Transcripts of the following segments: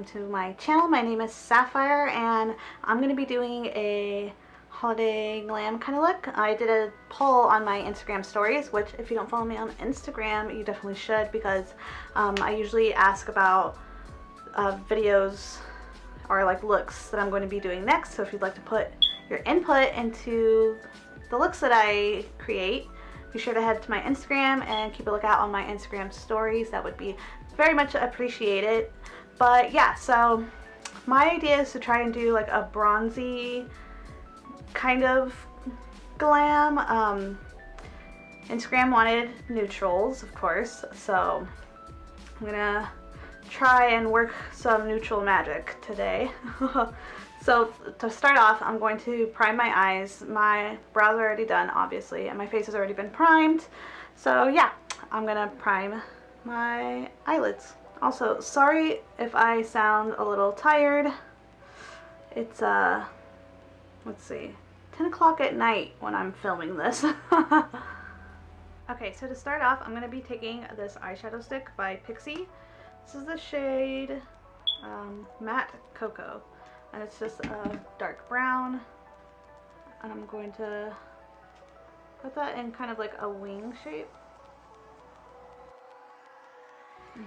welcome to my channel. My name is Sapphire and I'm going to be doing a holiday glam kind of look. I did a poll on my Instagram stories, which if you don't follow me on Instagram, you definitely should, because I usually ask about videos or like looks that I'm going to be doing next. So if you'd like to put your input into the looks that I create, be sure to head to my Instagram and keep a lookout on my Instagram stories. That would be very much appreciated. But yeah, so my idea is to try and do like a bronzy kind of glam. Instagram wanted neutrals, of course, so I'm gonna try and work some neutral magic today. So to start off, I'm going to prime my eyes. My brows are already done, obviously, and my face has already been primed. So yeah, I'm gonna prime my eyelids. Also, sorry if I sound a little tired. It's let's see, 10 o'clock at night when I'm filming this. Okay, so to start off, I'm gonna be taking this eyeshadow stick by Pixie. This is the shade Matte Cocoa, and it's just a dark brown, and I'm going to put that in kind of like a wing shape.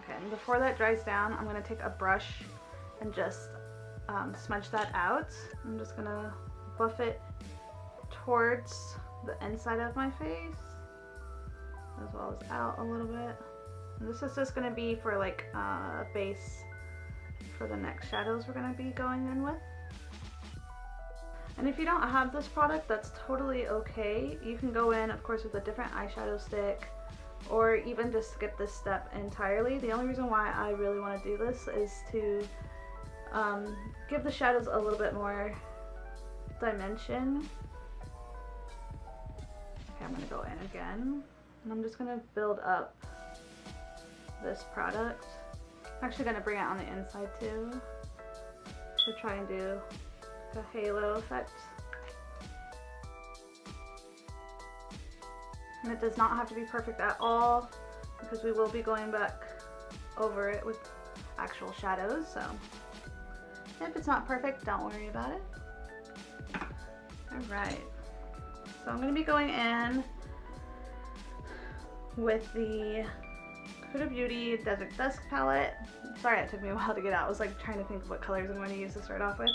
Okay, and before that dries down, I'm going to take a brush and just smudge that out. I'm just going to buff it towards the inside of my face, as well as out a little bit. And this is just going to be for like a base for the next shadows we're going to be going in with. And if you don't have this product, that's totally okay. You can go in, of course, with a different eyeshadow stick, or even just skip this step entirely. The only reason why I really want to do this is to give the shadows a little bit more dimension. Okay, I'm going to go in again, and I'm just going to build up this product. I'm actually going to bring it on the inside too, to try and do the halo effect. And it does not have to be perfect at all, because we will be going back over it with actual shadows. So if it's not perfect, don't worry about it. Alright, so I'm going to be going in with the Huda Beauty Desert Dusk palette. Sorry, it took me a while to get out. I was like trying to think of what colors I'm going to use to start off with.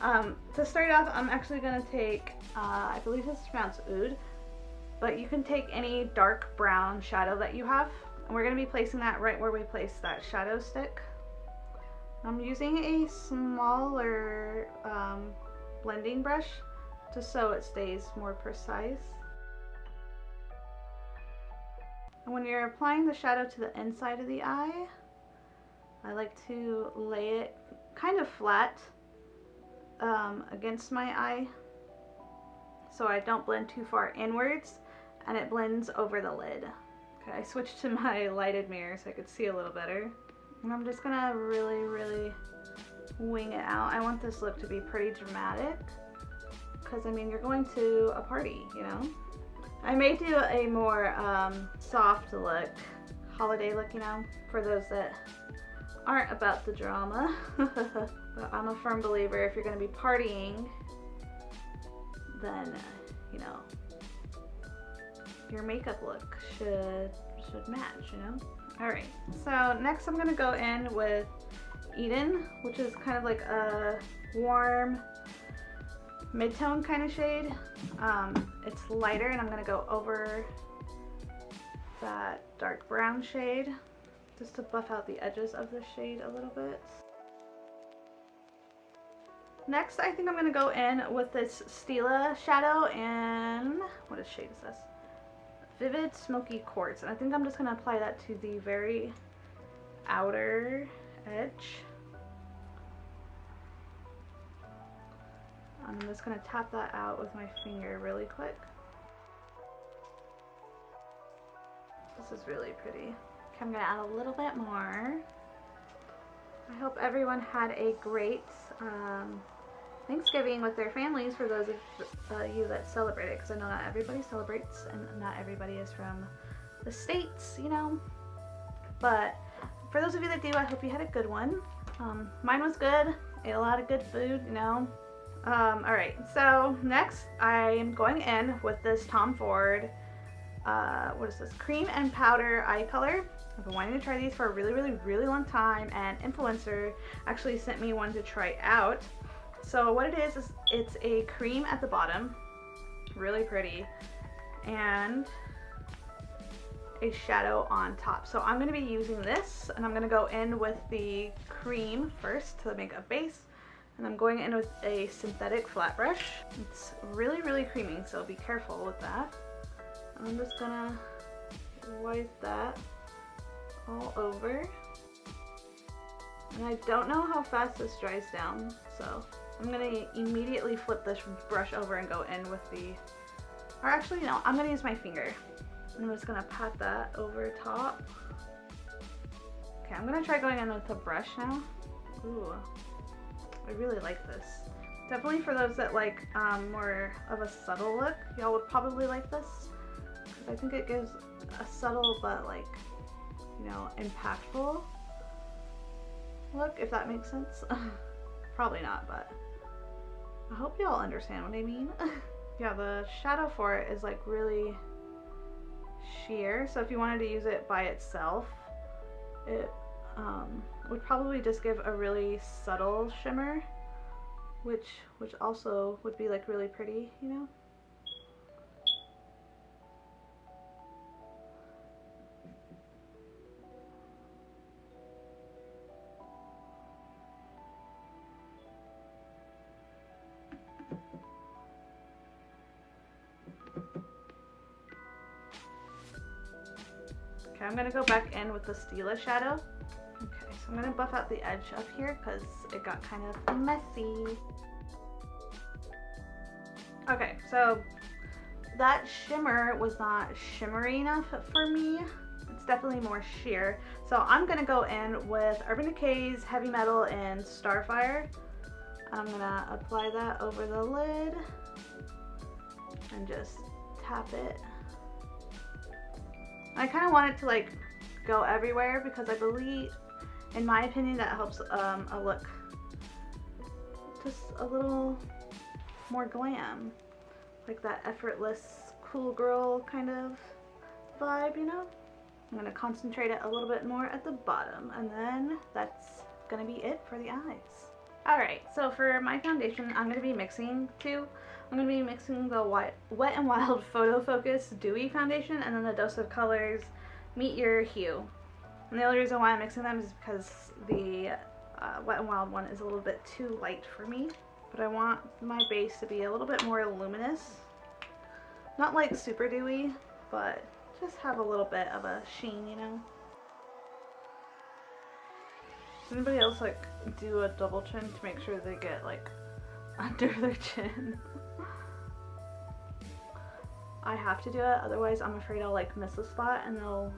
To start off, I'm actually going to take, I believe this is pronounced Oud, but you can take any dark brown shadow that you have, and we're going to be placing that right where we placed that shadow stick. I'm using a smaller blending brush just so it stays more precise. And when you're applying the shadow to the inside of the eye, I like to lay it kind of flat against my eye, so I don't blend too far inwards and it blends over the lid. Okay, I switched to my lighted mirror so I could see a little better. And I'm just gonna really wing it out. I want this look to be pretty dramatic, because I mean, you're going to a party, you know? I may do a more soft look, holiday look, you know, for those that aren't about the drama. But I'm a firm believer, if you're gonna be partying, then, you know, your makeup look should match, you know? Alright, so next I'm gonna go in with Eden, which is kind of like a warm mid-tone kind of shade. It's lighter, and I'm gonna go over that dark brown shade just to buff out the edges of the shade a little bit. Next, I think I'm gonna go in with this Stila shadow, and what shade is this? Vivid Smoky Quartz, and I think I'm just going to apply that to the very outer edge. I'm just going to tap that out with my finger really quick. This is really pretty. Okay, I'm going to add a little bit more. I hope everyone had a great Thanksgiving with their families, for those of you that celebrate it, because I know not everybody celebrates and not everybody is from the States, you know. But for those of you that do, I hope you had a good one. Mine was good. Ate a lot of good food, you know. Alright, so next I am going in with this Tom Ford, what is this? Cream and Powder Eye Color. I've been wanting to try these for a really long time, and Influencer actually sent me one to try out. So what it is it's a cream at the bottom, really pretty, and a shadow on top. So I'm going to be using this, and I'm going to go in with the cream first to make a base, and I'm going in with a synthetic flat brush. It's really creamy, so be careful with that. I'm just gonna wipe that all over, and I don't know how fast this dries down, so I'm gonna immediately flip this brush over and go in with the, or actually no, I'm gonna use my finger. I'm just gonna pat that over top. Okay, I'm gonna try going in with the brush now. Ooh, I really like this. Definitely for those that like more of a subtle look, y'all would probably like this. I think it gives a subtle but like, you know, impactful look, if that makes sense. Probably not, but I hope y'all understand what I mean. Yeah, the shadow for it is like really sheer, so if you wanted to use it by itself, it would probably just give a really subtle shimmer, which also would be like really pretty, you know? Okay, I'm gonna go back in with the Stila shadow. Okay, so I'm gonna buff out the edge up here because it got kind of messy. Okay, so that shimmer was not shimmery enough for me. It's definitely more sheer. So I'm gonna go in with Urban Decay's Heavy Metal and Starfire. I'm gonna apply that over the lid and just tap it. I kind of want it to like go everywhere because I believe, in my opinion, that helps a look just a little more glam, like that effortless cool girl kind of vibe, you know? I'm going to concentrate it a little bit more at the bottom, and then that's going to be it for the eyes. Alright, so for my foundation, I'm going to be mixing two. I'm going to be mixing the Wet n Wild Photo Focus Dewy Foundation and then the Dose of Colors Meet Your Hue. And the only reason why I'm mixing them is because the Wet n Wild one is a little bit too light for me. But I want my base to be a little bit more luminous. Not like super dewy, but just have a little bit of a sheen, you know? Does anybody else like do a double chin to make sure they get like under their chin? I have to do it, otherwise I'm afraid I'll like miss a spot and there'll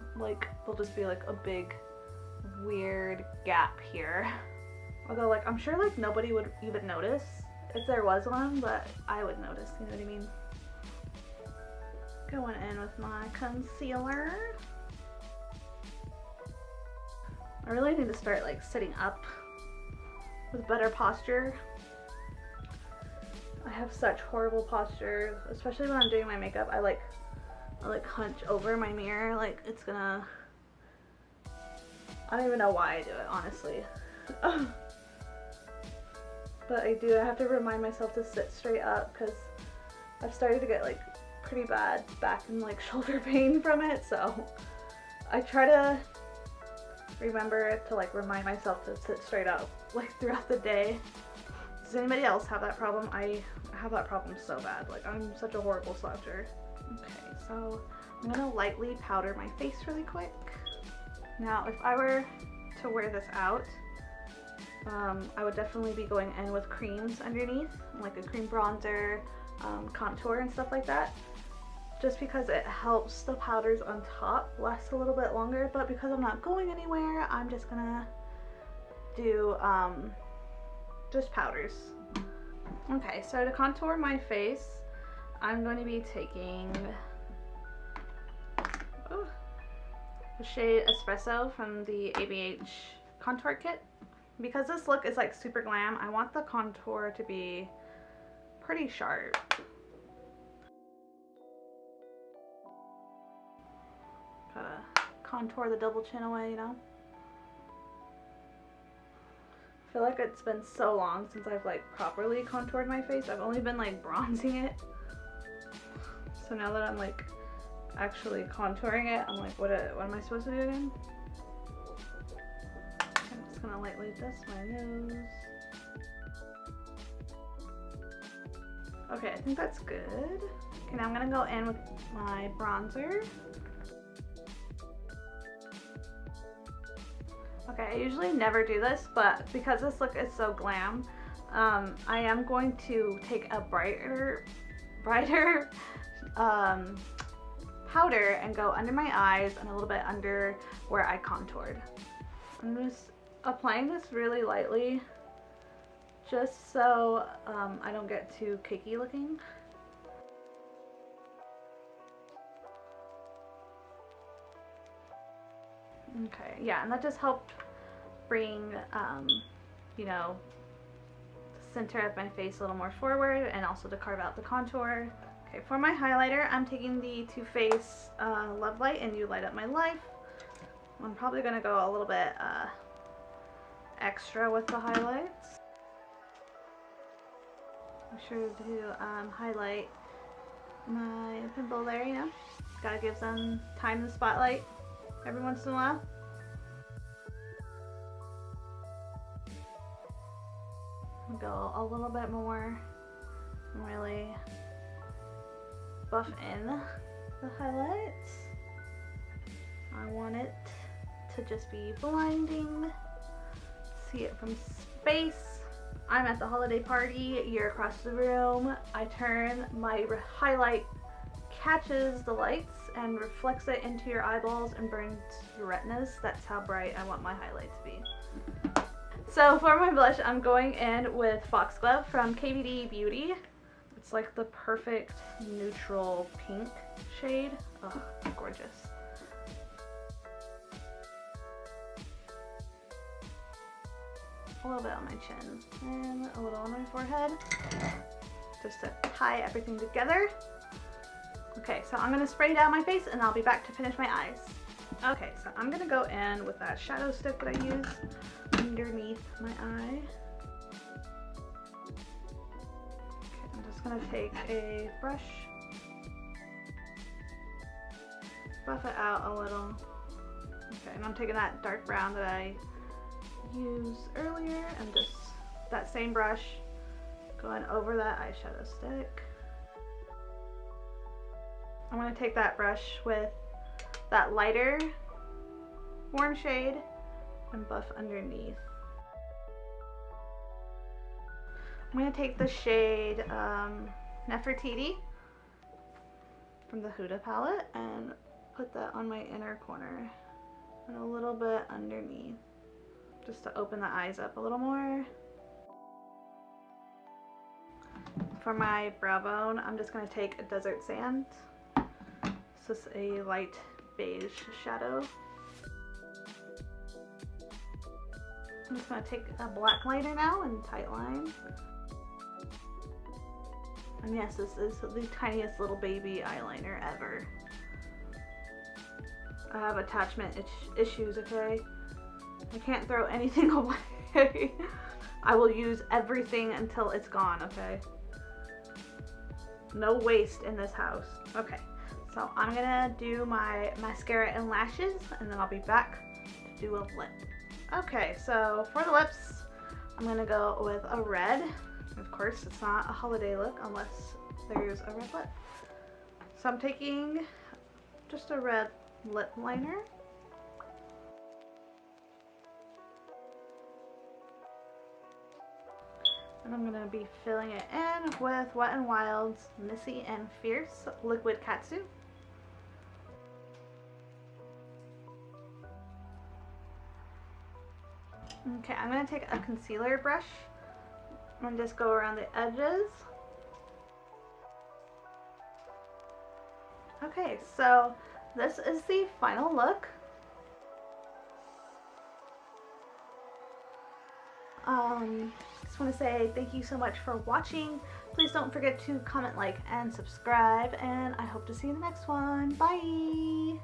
just be like a big weird gap here. Although like I'm sure like nobody would even notice if there was one, but I would notice, you know what I mean? Going in with my concealer. I really need to start like sitting up with better posture. I have such horrible posture, especially when I'm doing my makeup. I like hunch over my mirror like it's gonna, I don't even know why I do it, honestly. But I do, I have to remind myself to sit straight up because I've started to get like pretty bad back and like shoulder pain from it, so I try to remember to like remind myself to sit straight up like throughout the day. Does anybody else have that problem? I have that problem so bad. Like I'm such a horrible sloucher. Okay, so I'm gonna lightly powder my face really quick. Now if I were to wear this out, I would definitely be going in with creams underneath, like a cream bronzer, contour and stuff like that. Just because it helps the powders on top last a little bit longer, but because I'm not going anywhere, I'm just gonna do just powders. Okay, so to contour my face, I'm going to be taking the shade Espresso from the ABH Contour Kit. Because this look is like super glam, I want the contour to be pretty sharp. Gotta contour the double chin away, you know? I feel like it's been so long since I've like properly contoured my face. I've only been like bronzing it. So now that I'm like actually contouring it, I'm like, what am I supposed to do again? I'm just gonna lightly dust my nose. Okay, I think that's good. Okay, now I'm gonna go in with my bronzer. Okay, I usually never do this, but because this look is so glam, I am going to take a brighter powder and go under my eyes and a little bit under where I contoured. I'm just applying this really lightly, just so I don't get too cakey looking. Okay, yeah, and that just helped bring, you know, the center of my face a little more forward, and also to carve out the contour. Okay, for my highlighter, I'm taking the Too Faced Love Light and You Light Up My Life. I'm probably going to go a little bit extra with the highlights. I'm sure to highlight my pimple there, you know. Gotta give them time in the spotlight every once in a while. I'll go a little bit more and really buff in the highlights. I want it to just be blinding. See it from space. I'm at the holiday party, you're across the room. I turn, my highlight catches the lights and reflects it into your eyeballs and burns your retinas. That's how bright I want my highlight to be. So for my blush, I'm going in with Foxglove from KVD Beauty. It's like the perfect neutral pink shade. Oh, gorgeous. A little bit on my chin and a little on my forehead, just to tie everything together. Okay, so I'm gonna spray down my face and I'll be back to finish my eyes. Okay, so I'm gonna go in with that shadow stick that I use underneath my eye. Okay, I'm just gonna take a brush, buff it out a little. Okay, and I'm taking that dark brown that I used earlier and just that same brush going over that eyeshadow stick. I'm going to take that brush with that lighter warm shade and buff underneath. I'm going to take the shade Nefertiti from the Huda palette and put that on my inner corner and a little bit underneath, just to open the eyes up a little more. For my brow bone, I'm just going to take a Desert Sand. This is a light beige shadow. I'm just going to take a black liner now and tight line. And yes, this is the tiniest little baby eyeliner ever. I have attachment issues, okay? I can't throw anything away. I will use everything until it's gone, okay? No waste in this house. Okay, so I'm gonna do my mascara and lashes, and then I'll be back to do a lip. Okay, so for the lips, I'm gonna go with a red. Of course, it's not a holiday look unless there's a red lip. So I'm taking just a red lip liner. And I'm going to be filling it in with Wet n Wild's Missy and Fierce Liquid Katsu. Okay, I'm going to take a concealer brush and just go around the edges. Okay, so this is the final look. Just want to say thank you so much for watching. Please don't forget to comment, like, and subscribe, and I hope to see you in the next one. Bye!